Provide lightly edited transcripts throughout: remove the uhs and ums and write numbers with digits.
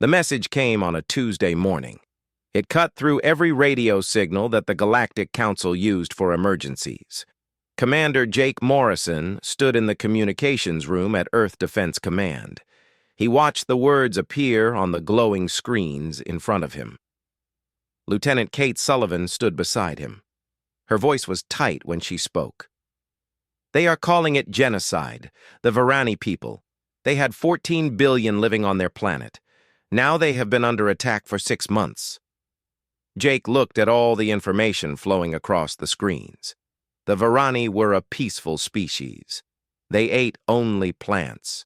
The message came on a Tuesday morning. It cut through every radio signal that the Galactic Council used for emergencies. Commander Jake Morrison stood in the communications room at Earth Defense Command. He watched the words appear on the glowing screens in front of him. Lieutenant Kate Sullivan stood beside him. Her voice was tight when she spoke. They are calling it genocide, the Varani people. They had 14 billion living on their planet. Now they have been under attack for 6 months. Jake looked at all the information flowing across the screens. The Varani were a peaceful species. They ate only plants.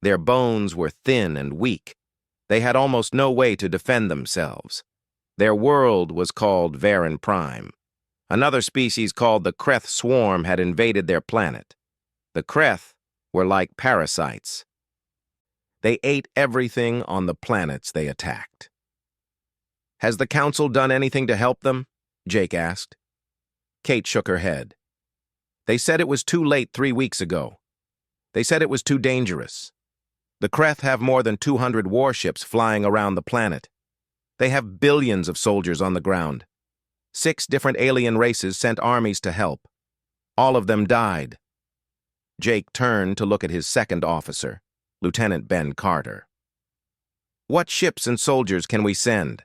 Their bones were thin and weak. They had almost no way to defend themselves. Their world was called Varan Prime. Another species called the Kreth Swarm had invaded their planet. The Kreth were like parasites. They ate everything on the planets they attacked. Has the Council done anything to help them? Jake asked. Kate shook her head. They said it was too late 3 weeks ago. They said it was too dangerous. The Kreth have more than 200 warships flying around the planet. They have billions of soldiers on the ground. 6 different alien races sent armies to help. All of them died. Jake turned to look at his second officer, Lieutenant Ben Carter. What ships and soldiers can we send?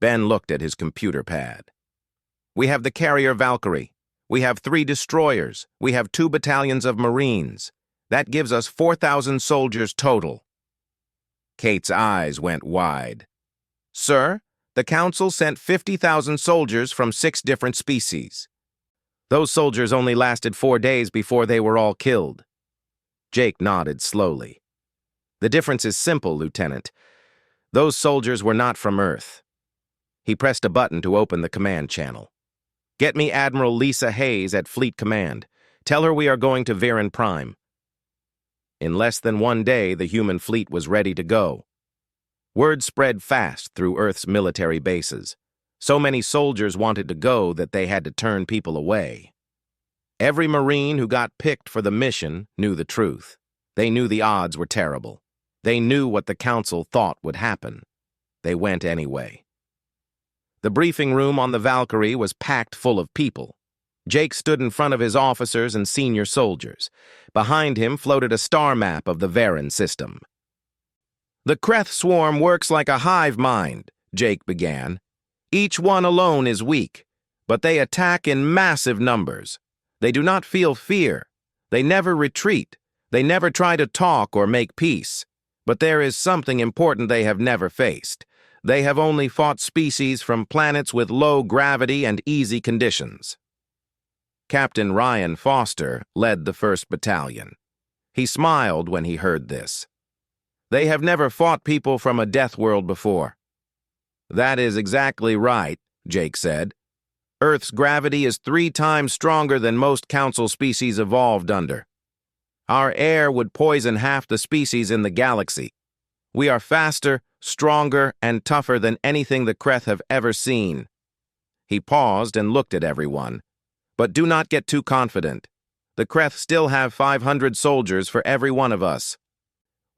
Ben looked at his computer pad. We have the carrier Valkyrie. We have 3 destroyers. We have 2 battalions of Marines. That gives us 4,000 soldiers total. Kate's eyes went wide. Sir, the Council sent 50,000 soldiers from 6 different species. Those soldiers only lasted 4 days before they were all killed. Jake nodded slowly. The difference is simple, Lieutenant. Those soldiers were not from Earth. He pressed a button to open the command channel. Get me Admiral Lisa Hayes at Fleet Command. Tell her we are going to Varan Prime. In less than 1 day, the human fleet was ready to go. Word spread fast through Earth's military bases. So many soldiers wanted to go that they had to turn people away. Every Marine who got picked for the mission knew the truth. They knew the odds were terrible. They knew what the Council thought would happen. They went anyway. The briefing room on the Valkyrie was packed full of people. Jake stood in front of his officers and senior soldiers. Behind him floated a star map of the Varan system. The Kreth Swarm works like a hive mind, Jake began. Each one alone is weak, but they attack in massive numbers. They do not feel fear. They never retreat. They never try to talk or make peace. But there is something important they have never faced. They have only fought species from planets with low gravity and easy conditions. Captain Ryan Foster led the 1st Battalion. He smiled when he heard this. They have never fought people from a death world before. That is exactly right, Jake said. Earth's gravity is 3 times stronger than most Council species evolved under. Our air would poison half the species in the galaxy. We are faster, stronger, and tougher than anything the Kreth have ever seen. He paused and looked at everyone. But do not get too confident. The Kreth still have 500 soldiers for every one of us.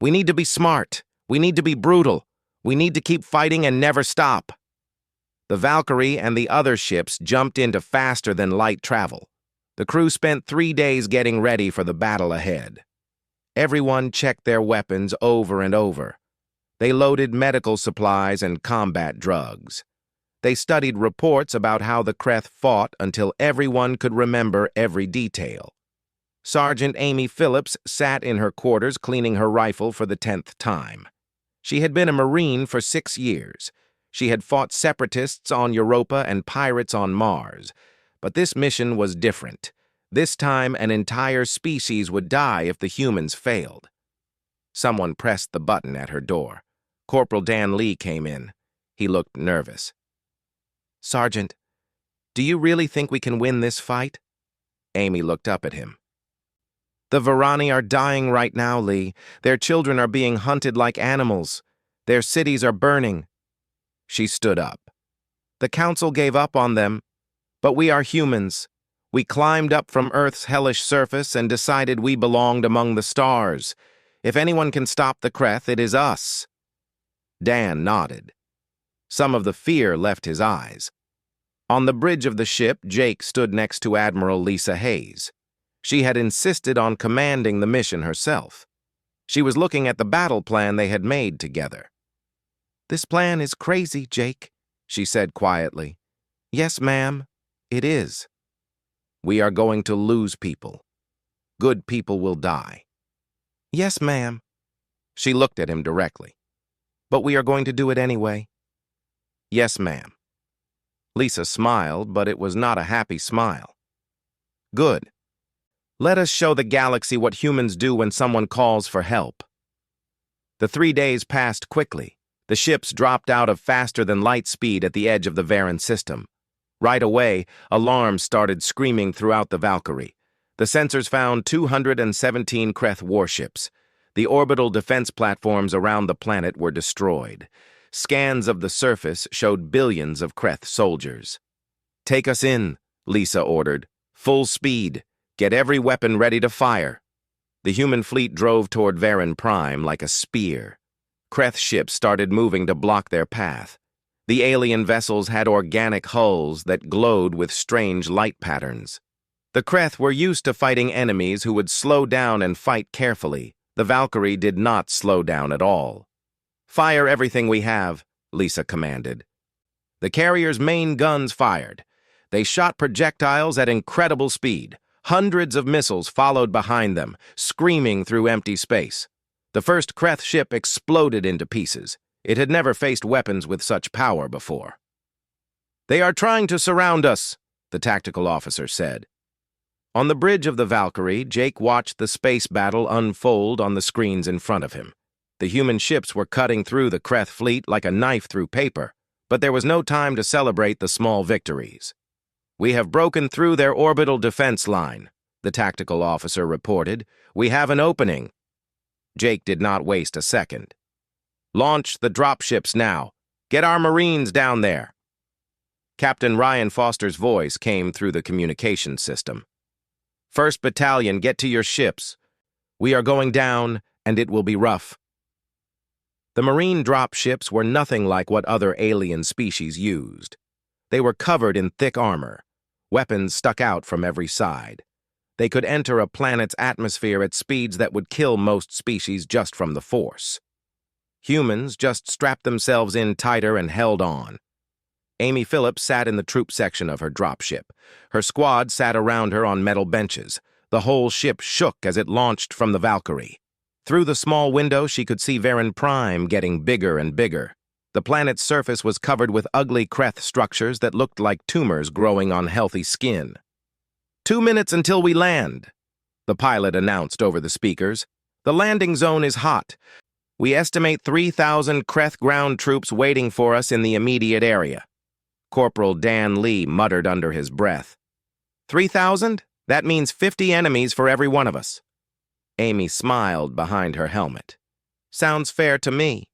We need to be smart. We need to be brutal. We need to keep fighting and never stop. The Valkyrie and the other ships jumped into faster than light travel. The crew spent 3 days getting ready for the battle ahead. Everyone checked their weapons over and over. They loaded medical supplies and combat drugs. They studied reports about how the Kreth fought until everyone could remember every detail. Sergeant Amy Phillips sat in her quarters cleaning her rifle for the 10th time. She had been a Marine for 6 years. She had fought separatists on Europa and pirates on Mars. But this mission was different. This time, an entire species would die if the humans failed. Someone pressed the button at her door. Corporal Dan Lee came in. He looked nervous. Sergeant, do you really think we can win this fight? Amy looked up at him. The Varani are dying right now, Lee. Their children are being hunted like animals. Their cities are burning. She stood up. The Council gave up on them, but we are humans. We climbed up from Earth's hellish surface and decided we belonged among the stars. If anyone can stop the Kreth, it is us. Dan nodded. Some of the fear left his eyes. On the bridge of the ship, Jake stood next to Admiral Lisa Hayes. She had insisted on commanding the mission herself. She was looking at the battle plan they had made together. "This plan is crazy, Jake," she said quietly. "Yes, ma'am, it is. We are going to lose people. Good people will die." "Yes, ma'am." She looked at him directly. "But we are going to do it anyway." "Yes, ma'am." Lisa smiled, but it was not a happy smile. "Good. Let us show the galaxy what humans do when someone calls for help." The 3 days passed quickly. The ships dropped out of faster-than-light speed at the edge of the Varan system. Right away, alarms started screaming throughout the Valkyrie. The sensors found 217 Kreth warships. The orbital defense platforms around the planet were destroyed. Scans of the surface showed billions of Kreth soldiers. "Take us in," Lisa ordered. "Full speed. Get every weapon ready to fire." The human fleet drove toward Varan Prime like a spear. Kreth ships started moving to block their path. The alien vessels had organic hulls that glowed with strange light patterns. The Kreth were used to fighting enemies who would slow down and fight carefully. The Valkyrie did not slow down at all. "Fire everything we have," Lisa commanded. The carrier's main guns fired. They shot projectiles at incredible speed. Hundreds of missiles followed behind them, screaming through empty space. The first Kreth ship exploded into pieces. It had never faced weapons with such power before. "They are trying to surround us," the tactical officer said. On the bridge of the Valkyrie, Jake watched the space battle unfold on the screens in front of him. The human ships were cutting through the Kreth fleet like a knife through paper, but there was no time to celebrate the small victories. "We have broken through their orbital defense line," the tactical officer reported. "We have an opening." Jake did not waste a second. "Launch the dropships now. Get our Marines down there." Captain Ryan Foster's voice came through the communication system. "First Battalion, get to your ships. We are going down, and it will be rough." The Marine dropships were nothing like what other alien species used. They were covered in thick armor. Weapons stuck out from every side. They could enter a planet's atmosphere at speeds that would kill most species just from the force. Humans just strapped themselves in tighter and held on. Amy Phillips sat in the troop section of her dropship. Her squad sat around her on metal benches. The whole ship shook as it launched from the Valkyrie. Through the small window, she could see Varan Prime getting bigger and bigger. The planet's surface was covered with ugly Kreth structures that looked like tumors growing on healthy skin. 2 minutes until we land," the pilot announced over the speakers. "The landing zone is hot. We estimate 3,000 Kreth ground troops waiting for us in the immediate area." Corporal Dan Lee muttered under his breath. 3,000? That means 50 enemies for every one of us." Amy smiled behind her helmet. "Sounds fair to me."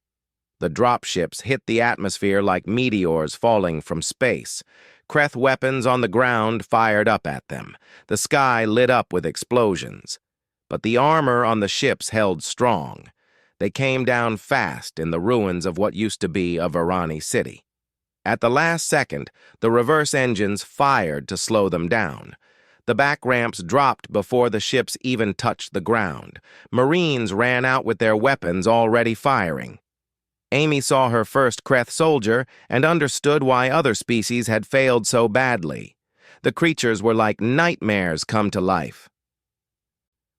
The dropships hit the atmosphere like meteors falling from space. Kreth weapons on the ground fired up at them. The sky lit up with explosions. But the armor on the ships held strong. They came down fast in the ruins of what used to be a Varani city. At the last second, the reverse engines fired to slow them down. The back ramps dropped before the ships even touched the ground. Marines ran out with their weapons already firing. Amy saw her first Kreth soldier and understood why other species had failed so badly. The creatures were like nightmares come to life.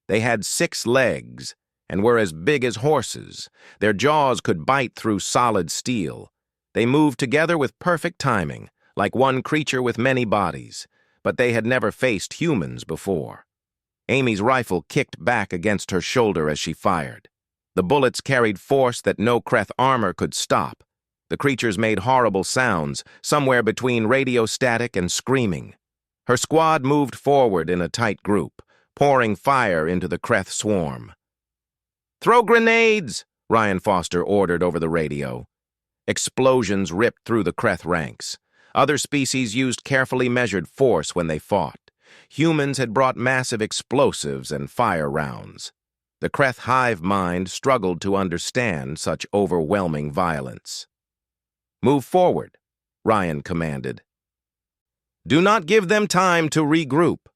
They had 6 legs and were as big as horses. Their jaws could bite through solid steel. They moved together with perfect timing, like one creature with many bodies, but they had never faced humans before. Amy's rifle kicked back against her shoulder as she fired. The bullets carried force that no Kreth armor could stop. The creatures made horrible sounds, somewhere between radio static and screaming. Her squad moved forward in a tight group, pouring fire into the Kreth swarm. "Throw grenades!" Ryan Foster ordered over the radio. Explosions ripped through the Kreth ranks. Other species used carefully measured force when they fought. Humans had brought massive explosives and fire rounds. The Kreth hive mind struggled to understand such overwhelming violence. "Move forward," Ryan commanded. "Do not give them time to regroup."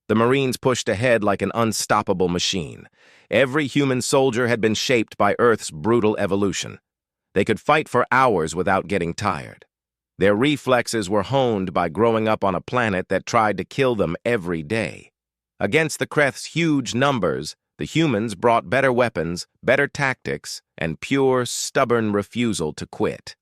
The Marines pushed ahead like an unstoppable machine. Every human soldier had been shaped by Earth's brutal evolution. They could fight for hours without getting tired. Their reflexes were honed by growing up on a planet that tried to kill them every day. Against the Kreth's huge numbers, the humans brought better weapons, better tactics, and pure, stubborn refusal to quit.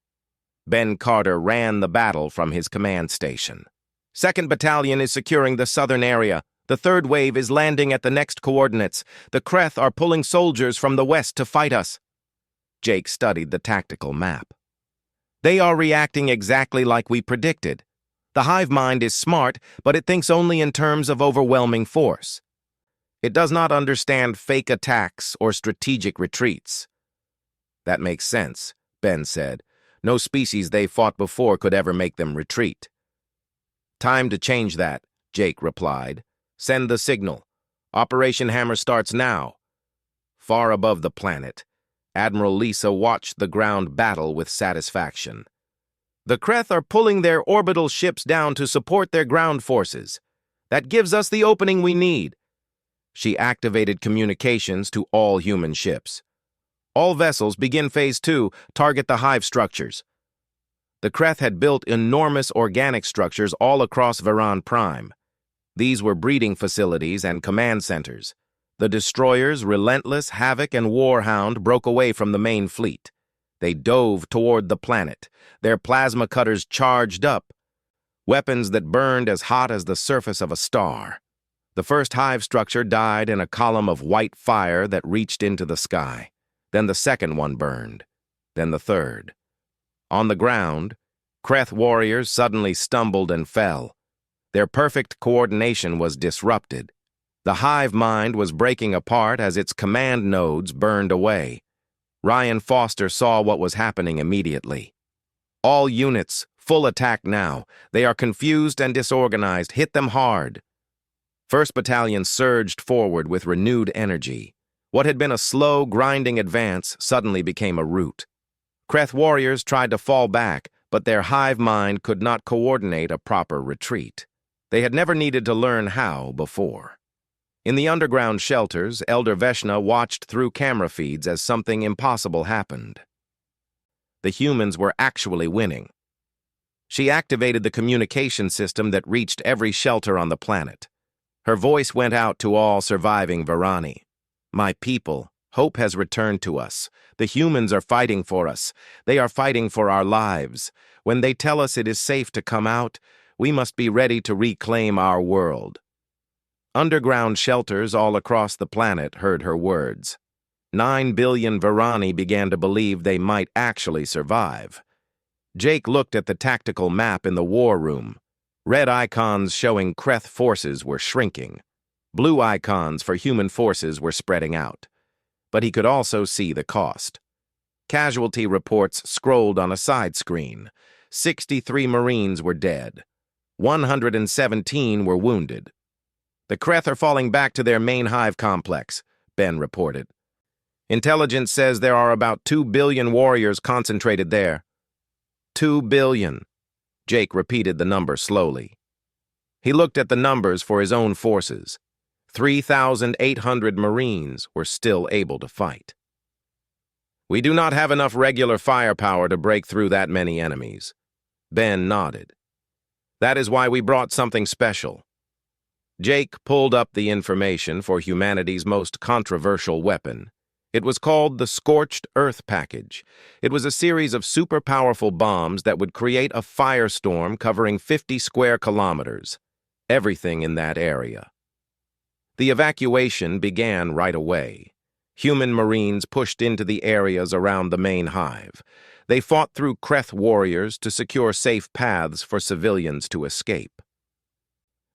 Ben Carter ran the battle from his command station. "2nd Battalion is securing the southern area. The 3rd wave is landing at the next coordinates. The Kreth are pulling soldiers from the west to fight us." Jake studied the tactical map. "They are reacting exactly like we predicted. The hive mind is smart, but it thinks only in terms of overwhelming force. It does not understand fake attacks or strategic retreats." "That makes sense," Ben said. "No species they fought before could ever make them retreat." "Time to change that," Jake replied. "Send the signal. Operation Hammer starts now." Far above the planet, Admiral Lisa watched the ground battle with satisfaction. "The Kreth are pulling their orbital ships down to support their ground forces. That gives us the opening we need." She activated communications to all human ships. "All vessels, begin Phase 2, target the hive structures." The Kreth had built enormous organic structures all across Veran Prime. These were breeding facilities and command centers. The destroyers, Relentless, Havoc, and Warhound broke away from the main fleet. They dove toward the planet, their plasma cutters charged up, weapons that burned as hot as the surface of a star. The first hive structure died in a column of white fire that reached into the sky. Then the second one burned. Then the third. On the ground, Kreth warriors suddenly stumbled and fell. Their perfect coordination was disrupted. The hive mind was breaking apart as its command nodes burned away. Ryan Foster saw what was happening immediately. "All units, full attack now. They are confused and disorganized. Hit them hard." 1st Battalion surged forward with renewed energy. What had been a slow, grinding advance suddenly became a rout. Kreth warriors tried to fall back, but their hive mind could not coordinate a proper retreat. They had never needed to learn how before. In the underground shelters, Elder Veshna watched through camera feeds as something impossible happened. The humans were actually winning. She activated the communication system that reached every shelter on the planet. Her voice went out to all surviving Varani. "My people, hope has returned to us. The humans are fighting for us. They are fighting for our lives. When they tell us it is safe to come out, we must be ready to reclaim our world." Underground shelters all across the planet heard her words. 9 billion Varani began to believe they might actually survive. Jake looked at the tactical map in the war room. Red icons showing Kreth forces were shrinking. Blue icons for human forces were spreading out. But he could also see the cost. Casualty reports scrolled on a side screen. 63 Marines were dead. 117 were wounded. "The Kreth are falling back to their main hive complex," Ben reported. "Intelligence says there are about 2 billion warriors concentrated there." 2 billion. Jake repeated the number slowly. He looked at the numbers for his own forces. 3,800 Marines were still able to fight. "We do not have enough regular firepower to break through that many enemies." Ben nodded. "That is why we brought something special." Jake pulled up the information for humanity's most controversial weapon. It was called the Scorched Earth Package. It was a series of super-powerful bombs that would create a firestorm covering 50 square kilometers. Everything in that area. The evacuation began right away. Human Marines pushed into the areas around the main hive. They fought through Kreth warriors to secure safe paths for civilians to escape.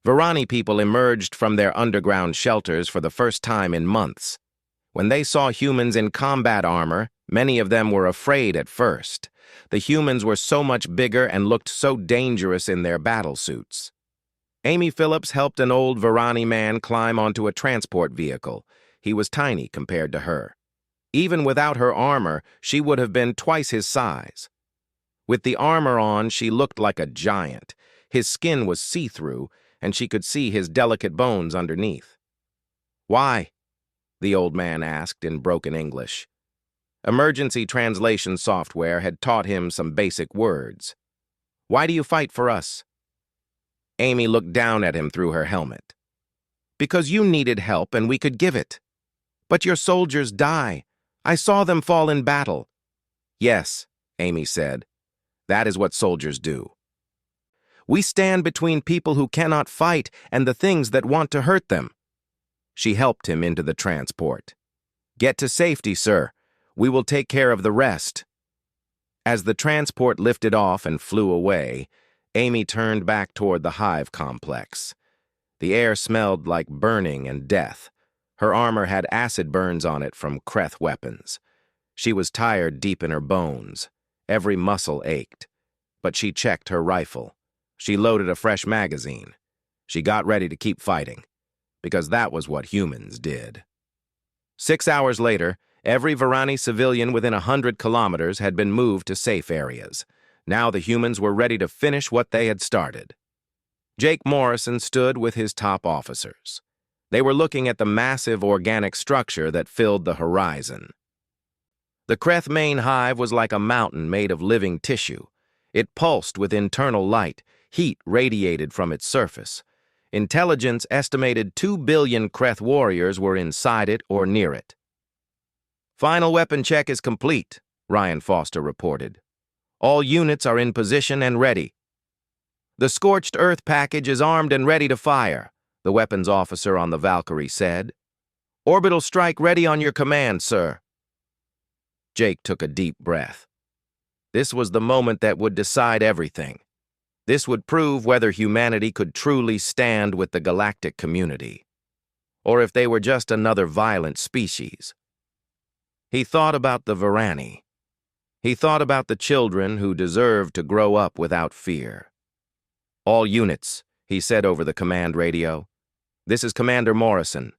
Varani people emerged from their underground shelters for the first time in months. When they saw humans in combat armor, many of them were afraid at first. The humans were so much bigger and looked so dangerous in their battle suits. Amy Phillips helped an old Varani man climb onto a transport vehicle. he was tiny compared to her. Even without her armor, she would have been twice his size. With the armor on, she looked like a giant. His skin was see-through, and she could see his delicate bones underneath. "Why?" the old man asked in broken English. Emergency translation software had taught him some basic words. "Why do you fight for us?" Amy looked down at him through her helmet. "Because you needed help and we could give it. But your soldiers die. I saw them fall in battle." "Yes," Amy said. "That is what soldiers do. We stand between people who cannot fight and the things that want to hurt them." She helped him into the transport. "Get to safety, sir. We will take care of the rest." As the transport lifted off and flew away, Amy turned back toward the hive complex. The air smelled like burning and death. Her armor had acid burns on it from Kreth weapons. She was tired deep in her bones. Every muscle ached. But she checked her rifle. She loaded a fresh magazine. She got ready to keep fighting, because that was what humans did. 6 hours later, every Varani civilian within 100 kilometers had been moved to safe areas. Now the humans were ready to finish what they had started. Jake Morrison stood with his top officers. They were looking at the massive organic structure that filled the horizon. The Kreth main hive was like a mountain made of living tissue. It pulsed with internal light. Heat radiated from its surface. Intelligence estimated 2 billion Kreth warriors were inside it or near it. "Final weapon check is complete," Ryan Foster reported. "All units are in position and ready." "The Scorched Earth package is armed and ready to fire," the weapons officer on the Valkyrie said. "Orbital strike ready on your command, sir." Jake took a deep breath. This was the moment that would decide everything. This would prove whether humanity could truly stand with the galactic community, or if they were just another violent species. He thought about the Varani. He thought about the children who deserved to grow up without fear. "All units," he said over the command radio. "This is Commander Morrison.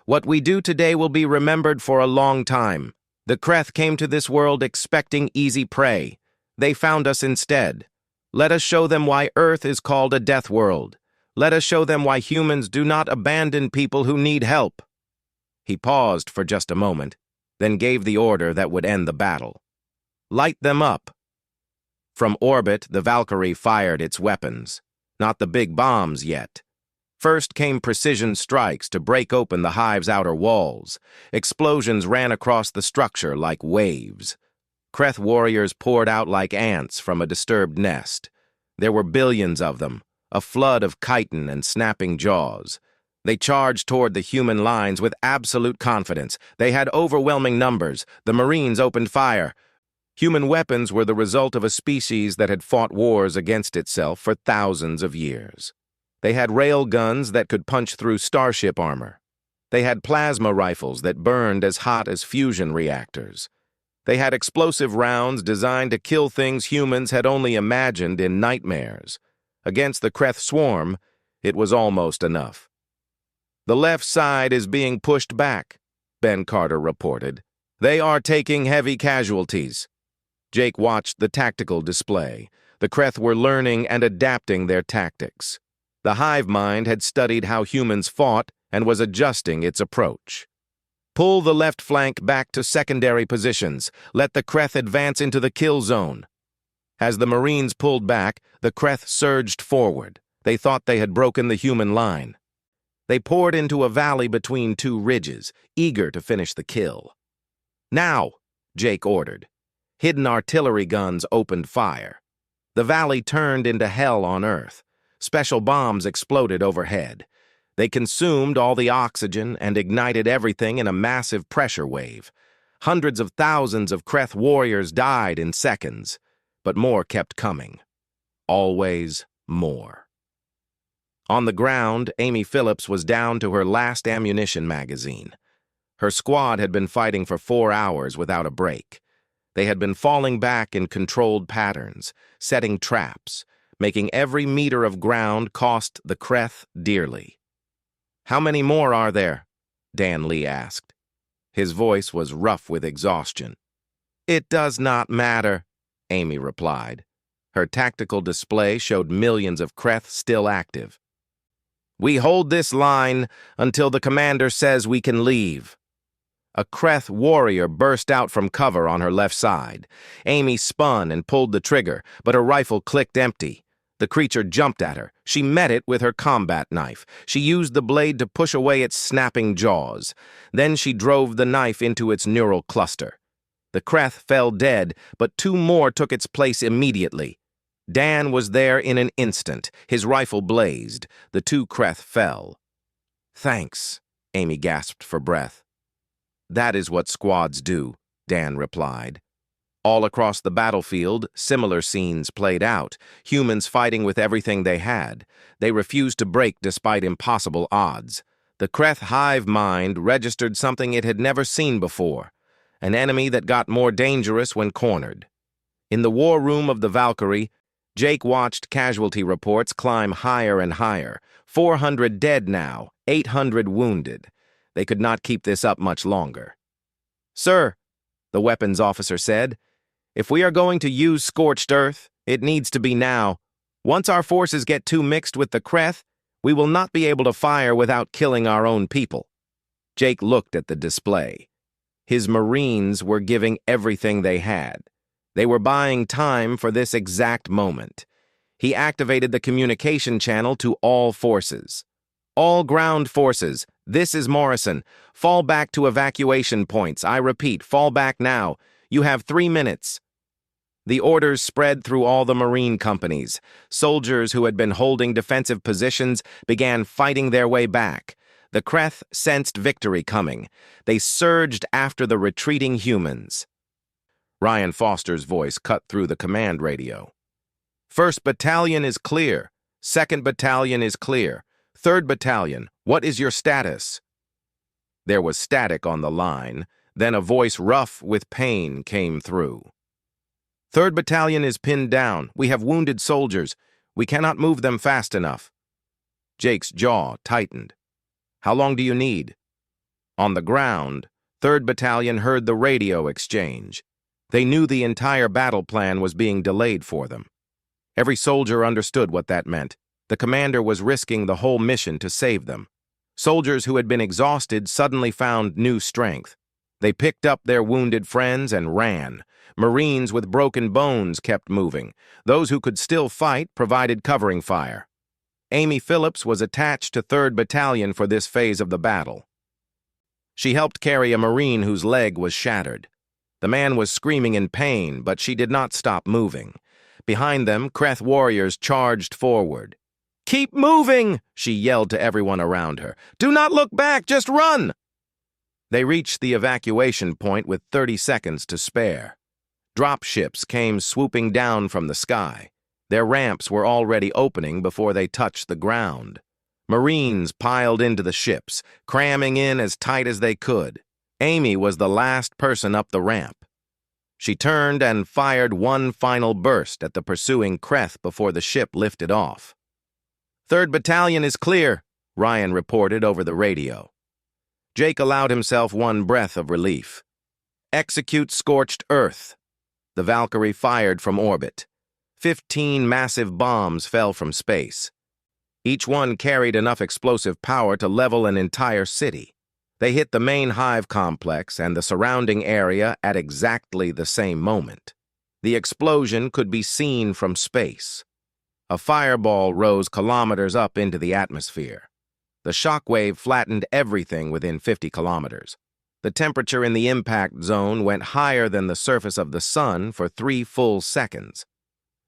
What we do today will be remembered for a long time. The Kreth came to this world expecting easy prey. They found us instead. Let us show them why Earth is called a death world. Let us show them why humans do not abandon people who need help." He paused for just a moment, then gave the order that would end the battle. "Light them up." From orbit, the Valkyrie fired its weapons. Not the big bombs yet. First came precision strikes to break open the hive's outer walls. Explosions ran across the structure like waves. Kreth warriors poured out like ants from a disturbed nest. There were billions of them, a flood of chitin and snapping jaws. They charged toward the human lines with absolute confidence. They had overwhelming numbers. The Marines opened fire. Human weapons were the result of a species that had fought wars against itself for thousands of years. They had rail guns that could punch through starship armor. They had plasma rifles that burned as hot as fusion reactors. They had explosive rounds designed to kill things humans had only imagined in nightmares. Against the Kreth swarm, it was almost enough. "The left side is being pushed back," Ben Carter reported. "They are taking heavy casualties." Jake watched the tactical display. The Kreth were learning and adapting their tactics. The hive mind had studied how humans fought and was adjusting its approach. "Pull the left flank back to secondary positions. Let the Kreth advance into the kill zone." As the Marines pulled back, the Kreth surged forward. They thought they had broken the human line. They poured into a valley between two ridges, eager to finish the kill. "Now," Jake ordered. Hidden artillery guns opened fire. The valley turned into hell on Earth. Special bombs exploded overhead. They consumed all the oxygen and ignited everything in a massive pressure wave. Hundreds of thousands of Kreth warriors died in seconds, but more kept coming. Always more. On the ground, Amy Phillips was down to her last ammunition magazine. Her squad had been fighting for 4 hours without a break. They had been falling back in controlled patterns, setting traps, making every meter of ground cost the Kreth dearly. "How many more are there?" Dan Lee asked. His voice was rough with exhaustion. It does not matter, Amy replied. Her tactical display showed millions of Kreth still active. We hold this line until the commander says we can leave. A Kreth warrior burst out from cover on her left side. Amy spun and pulled the trigger, but her rifle clicked empty. The creature jumped at her. She met it with her combat knife. She used the blade to push away its snapping jaws. Then she drove the knife into its neural cluster. The Kreth fell dead, but two more took its place immediately. Dan was there in an instant. His rifle blazed. The two Kreth fell. Thanks, Amy gasped for breath. That is what squads do, Dan replied. All across the battlefield, similar scenes played out, humans fighting with everything they had. They refused to break despite impossible odds. The Kreth hive mind registered something it had never seen before, an enemy that got more dangerous when cornered. In the war room of the Valkyrie, Jake watched casualty reports climb higher and higher. 400 dead now, 800 wounded. They could not keep this up much longer. Sir, the weapons officer said, if we are going to use scorched earth, it needs to be now. Once our forces get too mixed with the Kreth, we will not be able to fire without killing our own people. Jake looked at the display. His Marines were giving everything they had. They were buying time for this exact moment. He activated the communication channel to all forces. All ground forces, this is Morrison. Fall back to evacuation points. I repeat, fall back now. You have 3 minutes. The orders spread through all the Marine companies. Soldiers who had been holding defensive positions began fighting their way back. The Kreth sensed victory coming. They surged after the retreating humans. Ryan Foster's voice cut through the command radio. 1st Battalion is clear. 2nd Battalion is clear. 3rd Battalion, what is your status? There was static on the line. Then a voice rough with pain came through. 3rd Battalion is pinned down. We have wounded soldiers. We cannot move them fast enough. Jake's jaw tightened. How long do you need? On the ground, 3rd Battalion heard the radio exchange. They knew the entire battle plan was being delayed for them. Every soldier understood what that meant. The commander was risking the whole mission to save them. Soldiers who had been exhausted suddenly found new strength. They picked up their wounded friends and ran. Marines with broken bones kept moving. Those who could still fight provided covering fire. Amy Phillips was attached to 3rd Battalion for this phase of the battle. She helped carry a Marine whose leg was shattered. The man was screaming in pain, but she did not stop moving. Behind them, Kreth warriors charged forward. Keep moving, she yelled to everyone around her. Do not look back, just run! They reached the evacuation point with 30 seconds to spare. Dropships came swooping down from the sky. Their ramps were already opening before they touched the ground. Marines piled into the ships, cramming in as tight as they could. Amy was the last person up the ramp. She turned and fired one final burst at the pursuing Kreth before the ship lifted off. 3rd Battalion is clear, Ryan reported over the radio. Jake allowed himself one breath of relief. Execute scorched earth. The Valkyrie fired from orbit. 15 massive bombs fell from space. Each one carried enough explosive power to level an entire city. They hit the main hive complex and the surrounding area at exactly the same moment. The explosion could be seen from space. A fireball rose kilometers up into the atmosphere. The shockwave flattened everything within 50 kilometers. The temperature in the impact zone went higher than the surface of the sun for 3 full seconds.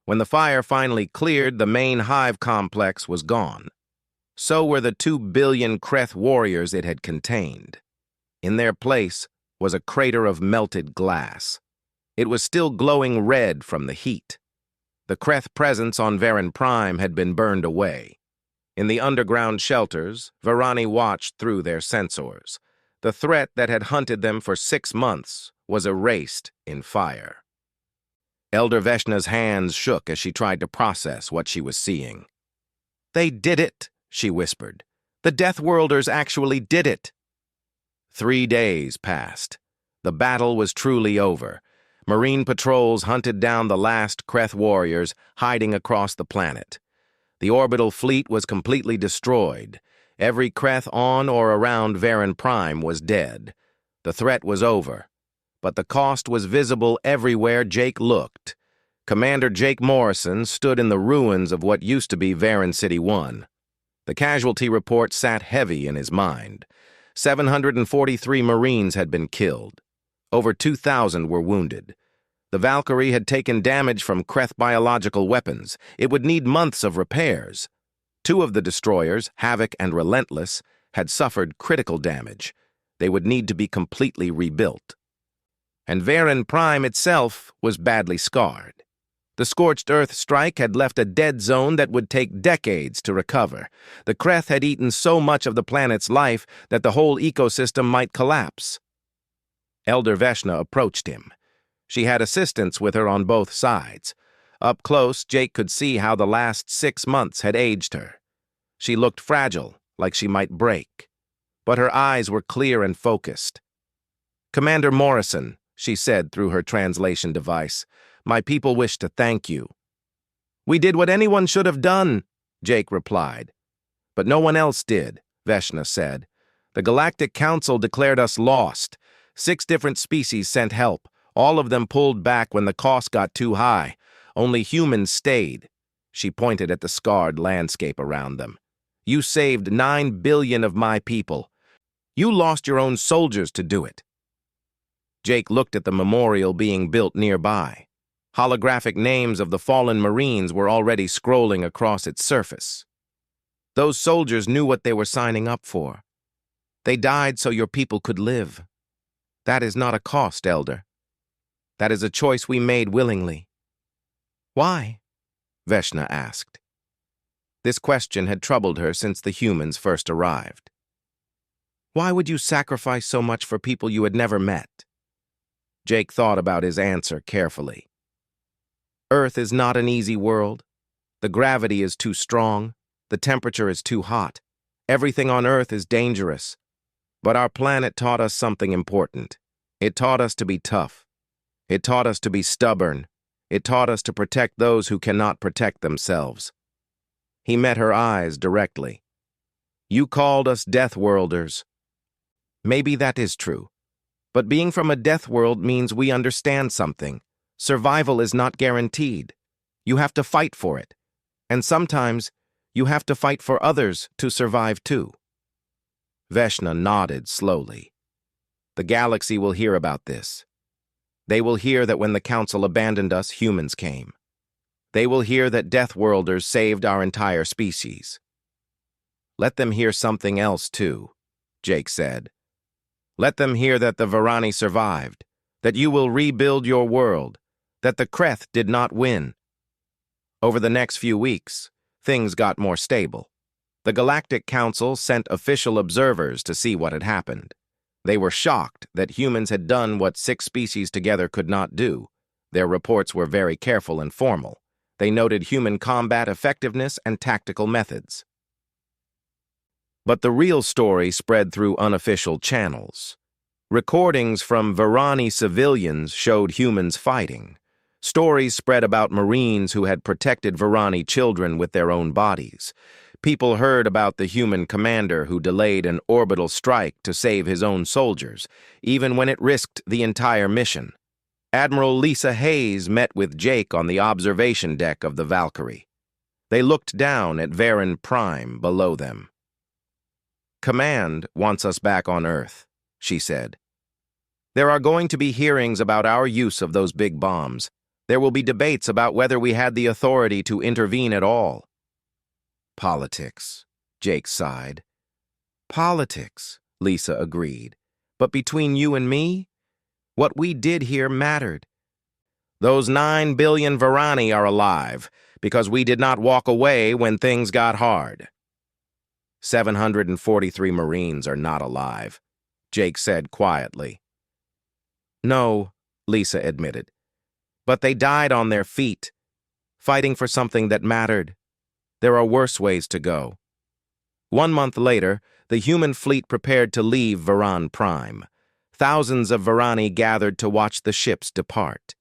When the fire finally cleared, the main hive complex was gone. So were the 2 billion Kreth warriors it had contained. In their place was a crater of melted glass. It was still glowing red from the heat. The Kreth presence on Varen Prime had been burned away. In the underground shelters, Varani watched through their sensors. The threat that had hunted them for 6 months was erased in fire. Elder Veshna's hands shook as she tried to process what she was seeing. They did it, she whispered. The Deathworlders actually did it. 3 days passed. The battle was truly over. Marine patrols hunted down the last Kreth warriors hiding across the planet. The orbital fleet was completely destroyed. Every Kreth on or around Varen Prime was dead. The threat was over. But the cost was visible everywhere Jake looked. Commander Jake Morrison stood in the ruins of what used to be Varen City 1. The casualty report sat heavy in his mind. 743 Marines had been killed. Over 2,000 were wounded. The Valkyrie had taken damage from Kreth biological weapons. It would need months of repairs. 2 of the destroyers, Havoc and Relentless, had suffered critical damage. They would need to be completely rebuilt. And Varen Prime itself was badly scarred. The scorched earth strike had left a dead zone that would take decades to recover. The Kreth had eaten so much of the planet's life that the whole ecosystem might collapse. Elder Veshna approached him. She had assistants with her on both sides. Up close, Jake could see how the last 6 months had aged her. She looked fragile, like she might break. But her eyes were clear and focused. "Commander Morrison," she said through her translation device, "my people wish to thank you." "We did what anyone should have done," Jake replied. "But no one else did," Veshna said. "The Galactic Council declared us lost. 6 different species sent help. All of them pulled back when the cost got too high. Only humans stayed." She pointed at the scarred landscape around them. "You saved 9 billion of my people. You lost your own soldiers to do it." Jake looked at the memorial being built nearby. Holographic names of the fallen Marines were already scrolling across its surface. Those soldiers knew what they were signing up for. They died so your people could live. That is not a cost, Elder. That is a choice we made willingly. "Why?" Veshna asked. This question had troubled her since the humans first arrived. "Why would you sacrifice so much for people you had never met?" Jake thought about his answer carefully. Earth is not an easy world. The gravity is too strong. The temperature is too hot. Everything on Earth is dangerous. But our planet taught us something important. It taught us to be tough. It taught us to be stubborn. It taught us to protect those who cannot protect themselves. He met her eyes directly. "You called us Deathworlders." Maybe that is true. But being from a death world means we understand something. Survival is not guaranteed. You have to fight for it. And sometimes, you have to fight for others to survive too. Veshna nodded slowly. The galaxy will hear about this. They will hear that when the Council abandoned us, humans came. They will hear that Deathworlders saved our entire species. Let them hear something else too, Jake said. Let them hear that the Varani survived, that you will rebuild your world, that the Kreth did not win. Over the next few weeks, things got more stable. The Galactic Council sent official observers to see what had happened. They were shocked that humans had done what 6 species together could not do. Their reports were very careful and formal. They noted human combat effectiveness and tactical methods. But the real story spread through unofficial channels. Recordings from Varani civilians showed humans fighting. Stories spread about Marines who had protected Varani children with their own bodies. People heard about the human commander who delayed an orbital strike to save his own soldiers, even when it risked the entire mission. Admiral Lisa Hayes met with Jake on the observation deck of the Valkyrie. They looked down at Varen Prime below them. "Command wants us back on Earth," she said. "There are going to be hearings about our use of those big bombs. There will be debates about whether we had the authority to intervene at all." "Politics," Jake sighed. "Politics," Lisa agreed. "But between you and me, what we did here mattered. Those 9 billion Varani are alive because we did not walk away when things got hard." 743 Marines are not alive, Jake said quietly. "No," Lisa admitted. "But they died on their feet, fighting for something that mattered. There are worse ways to go." 1 month later, the human fleet prepared to leave Varan Prime. Thousands of Varani gathered to watch the ships depart.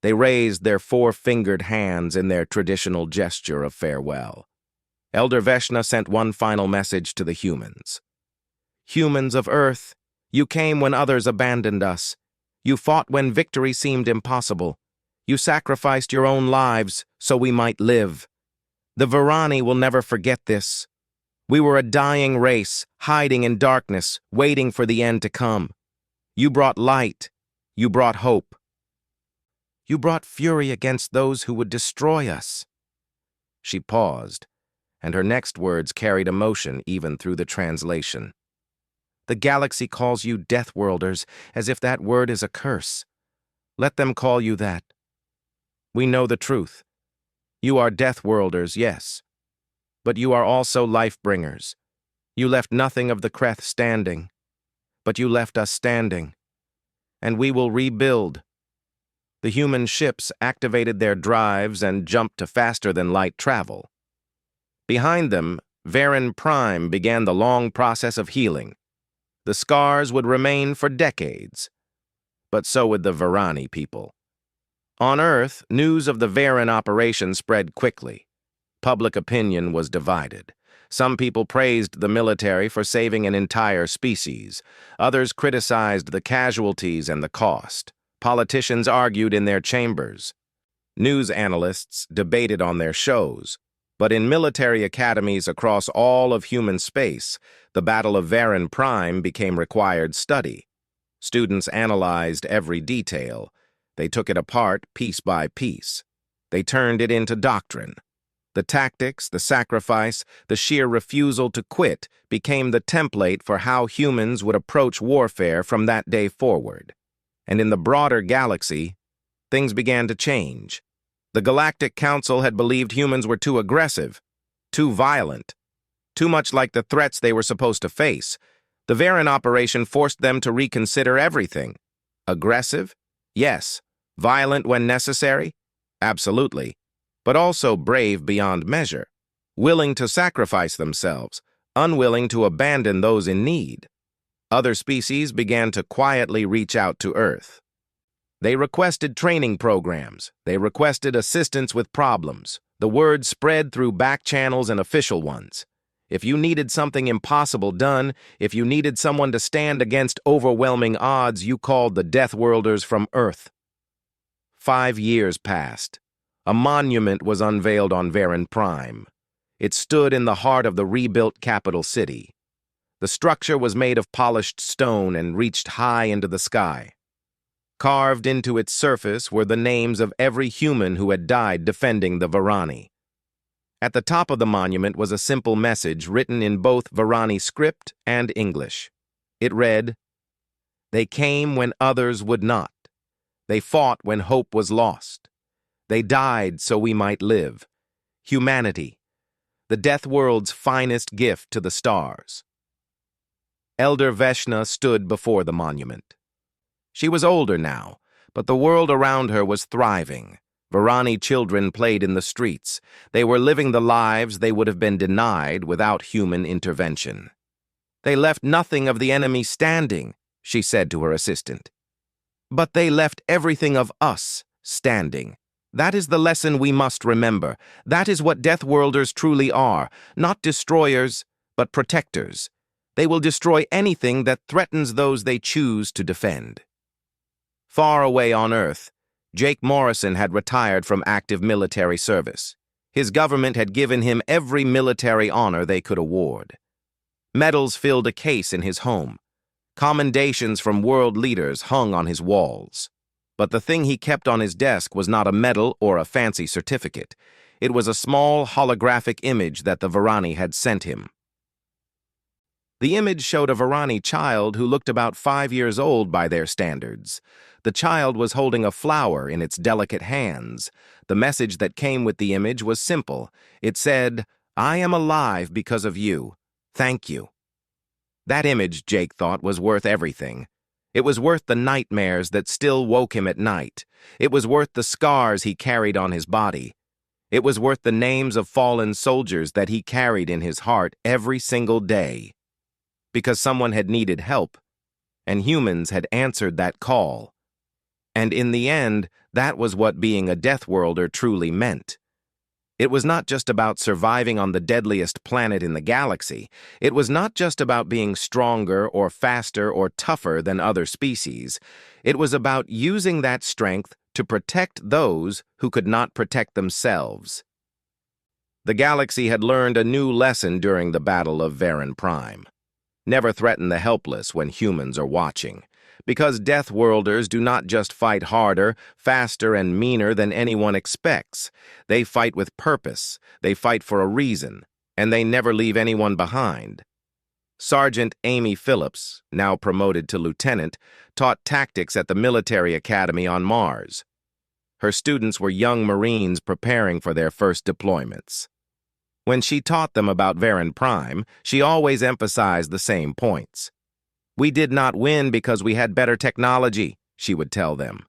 They raised their four-fingered hands in their traditional gesture of farewell. Elder Veshna sent one final message to the humans. Humans of Earth, you came when others abandoned us. You fought when victory seemed impossible. You sacrificed your own lives so we might live. The Varani will never forget this. We were a dying race, hiding in darkness, waiting for the end to come. You brought light. You brought hope. You brought fury against those who would destroy us. She paused, and her next words carried emotion even through the translation. The galaxy calls you Deathworlders, as if that word is a curse. Let them call you that. We know the truth. You are Deathworlders, yes. But you are also life-bringers. You left nothing of the Kreth standing. But you left us standing. And we will rebuild. The human ships activated their drives and jumped to faster-than-light travel. Behind them, Varan Prime began the long process of healing. The scars would remain for decades. But so would the Varani people. On Earth, news of the Varan operation spread quickly. Public opinion was divided. Some people praised the military for saving an entire species. Others criticized the casualties and the cost. Politicians argued in their chambers. News analysts debated on their shows. But in military academies across all of human space, the Battle of Varan Prime became required study. Students analyzed every detail. They took it apart piece by piece. They turned it into doctrine. The tactics, the sacrifice, the sheer refusal to quit became the template for how humans would approach warfare from that day forward. And in the broader galaxy, things began to change. The Galactic Council had believed humans were too aggressive, too violent, too much like the threats they were supposed to face. The Varan operation forced them to reconsider everything. Aggressive? Yes. Violent when necessary? Absolutely. But also brave beyond measure. Willing to sacrifice themselves, unwilling to abandon those in need. Other species began to quietly reach out to Earth. They requested training programs. They requested assistance with problems. The word spread through back channels and official ones. If you needed something impossible done, if you needed someone to stand against overwhelming odds, you called the Deathworlders from Earth. 5 years passed. A monument was unveiled on Varan Prime. It stood in the heart of the rebuilt capital city. The structure was made of polished stone and reached high into the sky. Carved into its surface were the names of every human who had died defending the Varani. At the top of the monument was a simple message written in both Varani script and English. It read, "They came when others would not. They fought when hope was lost. They died so we might live. Humanity, the death world's finest gift to the stars." Elder Veshna stood before the monument. She was older now, but the world around her was thriving. Varani children played in the streets. They were living the lives they would have been denied without human intervention. "They left nothing of the enemy standing," she said to her assistant. "But they left everything of us standing. That is the lesson we must remember. That is what Deathworlders truly are, not destroyers, but protectors. They will destroy anything that threatens those they choose to defend." Far away on Earth, Jake Morrison had retired from active military service. His government had given him every military honor they could award. Medals filled a case in his home. Commendations from world leaders hung on his walls. But the thing he kept on his desk was not a medal or a fancy certificate. It was a small holographic image that the Varani had sent him. The image showed a Varani child who looked about 5 years old by their standards. The child was holding a flower in its delicate hands. The message that came with the image was simple. It said, "I am alive because of you. Thank you." That image, Jake thought, was worth everything. It was worth the nightmares that still woke him at night. It was worth the scars he carried on his body. It was worth the names of fallen soldiers that he carried in his heart every single day. Because someone had needed help, and humans had answered that call. And in the end, that was what being a Deathworlder truly meant. It was not just about surviving on the deadliest planet in the galaxy. It was not just about being stronger or faster or tougher than other species. It was about using that strength to protect those who could not protect themselves. The galaxy had learned a new lesson during the Battle of Varan Prime. Never threaten the helpless when humans are watching. Because Deathworlders do not just fight harder, faster, and meaner than anyone expects. They fight with purpose, they fight for a reason, and they never leave anyone behind. Sergeant Amy Phillips, now promoted to lieutenant, taught tactics at the military academy on Mars. Her students were young Marines preparing for their first deployments. When she taught them about Varan Prime, she always emphasized the same points. "We did not win because we had better technology," she would tell them.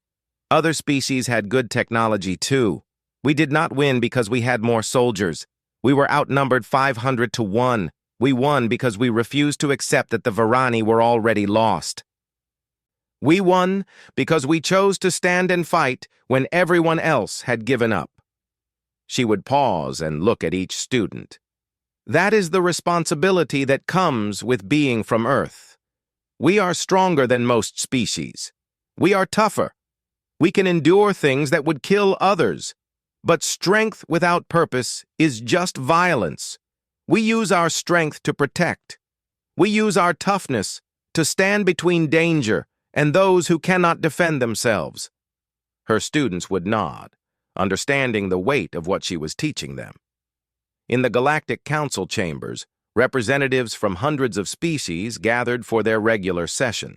"Other species had good technology too. We did not win because we had more soldiers. We were outnumbered 500 to 1. We won because we refused to accept that the Varani were already lost. We won because we chose to stand and fight when everyone else had given up." She would pause and look at each student. "That is the responsibility that comes with being from Earth. We are stronger than most species. We are tougher. We can endure things that would kill others. But strength without purpose is just violence. We use our strength to protect. We use our toughness to stand between danger and those who cannot defend themselves." Her students would nod, understanding the weight of what she was teaching them. In the Galactic Council chambers, representatives from hundreds of species gathered for their regular session.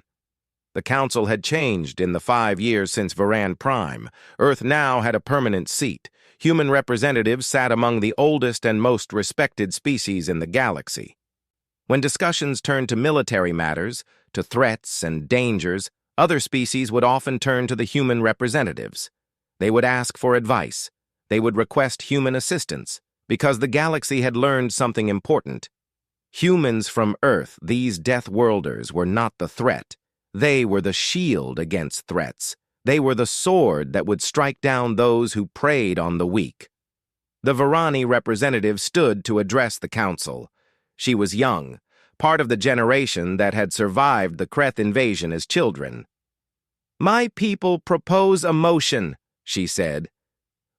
The council had changed in the 5 years since Varan Prime. Earth now had a permanent seat. Human representatives sat among the oldest and most respected species in the galaxy. When discussions turned to military matters, to threats and dangers, other species would often turn to the human representatives. They would ask for advice. They would request human assistance, because the galaxy had learned something important. Humans from Earth, these Deathworlders, were not the threat. They were the shield against threats. They were the sword that would strike down those who preyed on the weak. The Varani representative stood to address the council. She was young, part of the generation that had survived the Kreth invasion as children. "My people propose a motion," she said.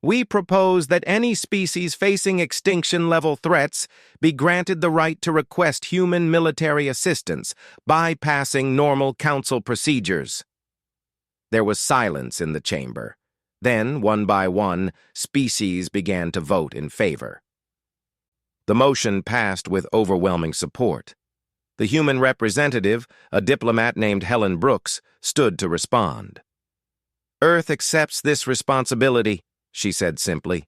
"We propose that any species facing extinction-level threats be granted the right to request human military assistance, bypassing normal council procedures." There was silence in the chamber. Then, one by one, species began to vote in favor. The motion passed with overwhelming support. The human representative, a diplomat named Helen Brooks, stood to respond. "Earth accepts this responsibility," she said simply.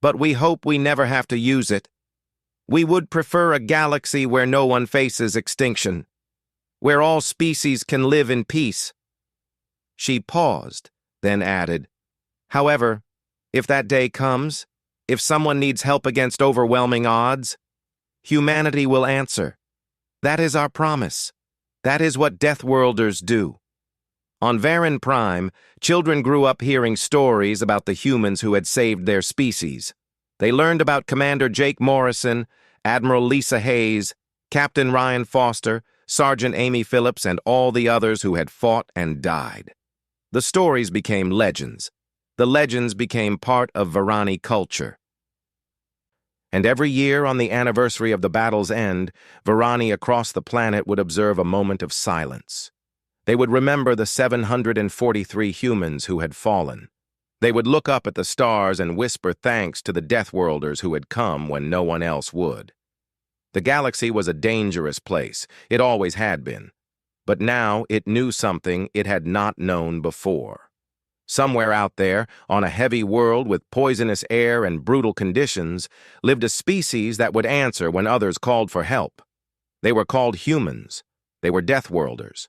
"But we hope we never have to use it. We would prefer a galaxy where no one faces extinction, where all species can live in peace." She paused, then added, "However, if that day comes, if someone needs help against overwhelming odds, humanity will answer. That is our promise. That is what Deathworlders do." On Varan Prime, children grew up hearing stories about the humans who had saved their species. They learned about Commander Jake Morrison, Admiral Lisa Hayes, Captain Ryan Foster, Sergeant Amy Phillips, and all the others who had fought and died. The stories became legends. The legends became part of Varani culture. And every year on the anniversary of the battle's end, Varani across the planet would observe a moment of silence. They would remember the 743 humans who had fallen. They would look up at the stars and whisper thanks to the Deathworlders who had come when no one else would. The galaxy was a dangerous place. It always had been. But now it knew something it had not known before. Somewhere out there, on a heavy world with poisonous air and brutal conditions, lived a species that would answer when others called for help. They were called humans. They were Deathworlders.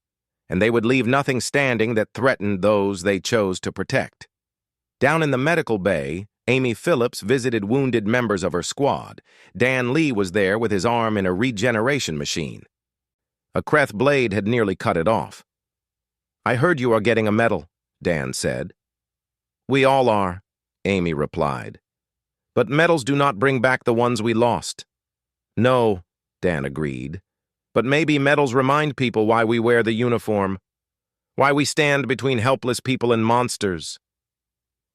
And they would leave nothing standing that threatened those they chose to protect. Down in the medical bay, Amy Phillips visited wounded members of her squad. Dan Lee was there with his arm in a regeneration machine. A Kreth blade had nearly cut it off. "I heard you are getting a medal," Dan said. "We all are," Amy replied. "But medals do not bring back the ones we lost." "No," Dan agreed. "But maybe medals remind people why we wear the uniform, why we stand between helpless people and monsters."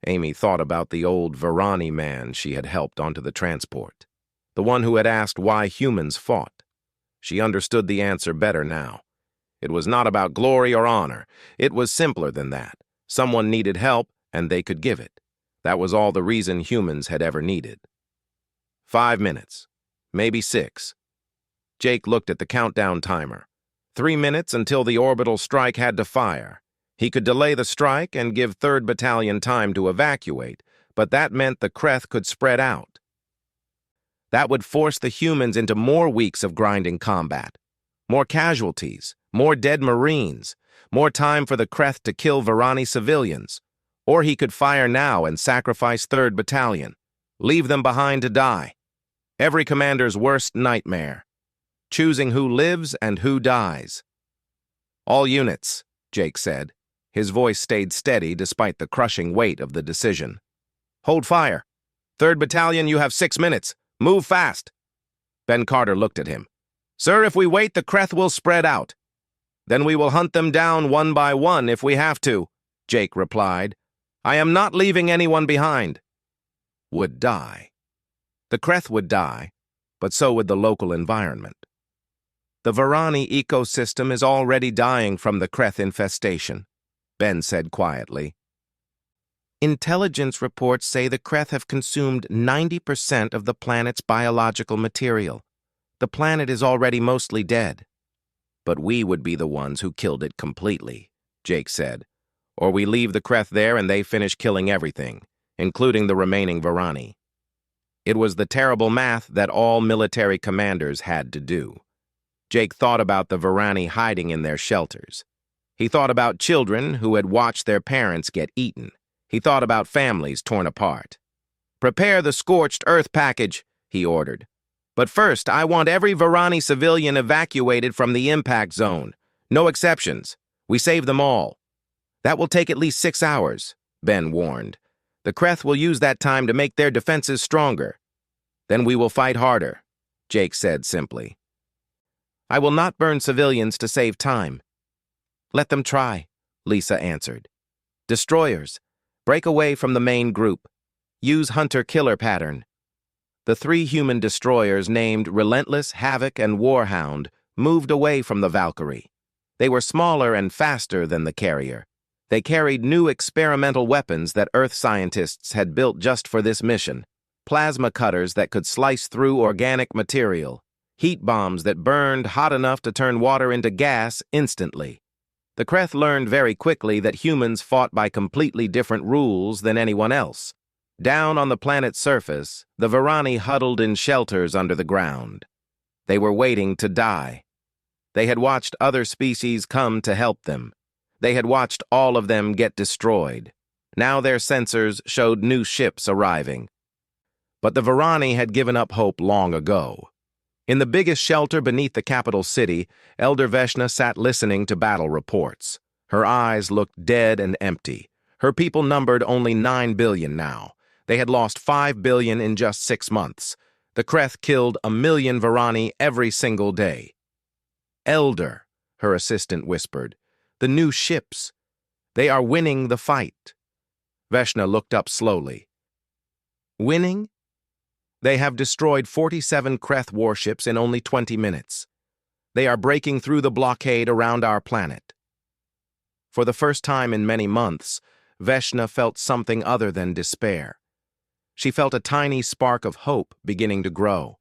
Amy thought about the old Varani man she had helped onto the transport, the one who had asked why humans fought. She understood the answer better now. It was not about glory or honor. It was simpler than that. Someone needed help, and they could give it. That was all the reason humans had ever needed. 5 minutes, maybe 6. Jake looked at the countdown timer. 3 minutes until the orbital strike had to fire. He could delay the strike and give 3rd Battalion time to evacuate, but that meant the Kreth could spread out. That would force the humans into more weeks of grinding combat, more casualties, more dead Marines, more time for the Kreth to kill Varani civilians. Or he could fire now and sacrifice 3rd Battalion, leave them behind to die. Every commander's worst nightmare, choosing who lives and who dies. "All units," Jake said. His voice stayed steady despite the crushing weight of the decision. "Hold fire. 3rd Battalion, you have 6 minutes. Move fast." Ben Carter looked at him. "Sir, if we wait, the Kreth will spread out. Then we will hunt them down one by one if we have to," Jake replied. "I am not leaving anyone behind." Would die. The Kreth would die, but so would the local environment. "The Varani ecosystem is already dying from the Kreth infestation," Ben said quietly. "Intelligence reports say the Kreth have consumed 90% of the planet's biological material. The planet is already mostly dead." "But we would be the ones who killed it completely," Jake said. "Or we leave the Kreth there and they finish killing everything, including the remaining Varani." It was the terrible math that all military commanders had to do. Jake thought about the Varani hiding in their shelters. He thought about children who had watched their parents get eaten. He thought about families torn apart. "Prepare the scorched earth package," he ordered. "But first, I want every Varani civilian evacuated from the impact zone. No exceptions. We save them all." "That will take at least 6 hours," Ben warned. "The Kreth will use that time to make their defenses stronger." "Then we will fight harder," Jake said simply. "I will not burn civilians to save time." "Let them try," Lisa answered. "Destroyers, break away from the main group. Use hunter-killer pattern." The 3 human destroyers named Relentless, Havoc, and Warhound moved away from the Valkyrie. They were smaller and faster than the carrier. They carried new experimental weapons that Earth scientists had built just for this mission. Plasma cutters that could slice through organic material. Heat bombs that burned hot enough to turn water into gas instantly. The Kreth learned very quickly that humans fought by completely different rules than anyone else. Down on the planet's surface, the Varani huddled in shelters under the ground. They were waiting to die. They had watched other species come to help them. They had watched all of them get destroyed. Now their sensors showed new ships arriving. But the Varani had given up hope long ago. In the biggest shelter beneath the capital city, Elder Veshna sat listening to battle reports. Her eyes looked dead and empty. Her people numbered only 9 billion now. They had lost 5 billion in just 6 months. The Kreth killed 1 million Varani every single day. "Elder," her assistant whispered, "the new ships. They are winning the fight." Veshna looked up slowly. "Winning? They have destroyed 47 Kreth warships in only 20 minutes. They are breaking through the blockade around our planet." For the first time in many months, Veshna felt something other than despair. She felt a tiny spark of hope beginning to grow.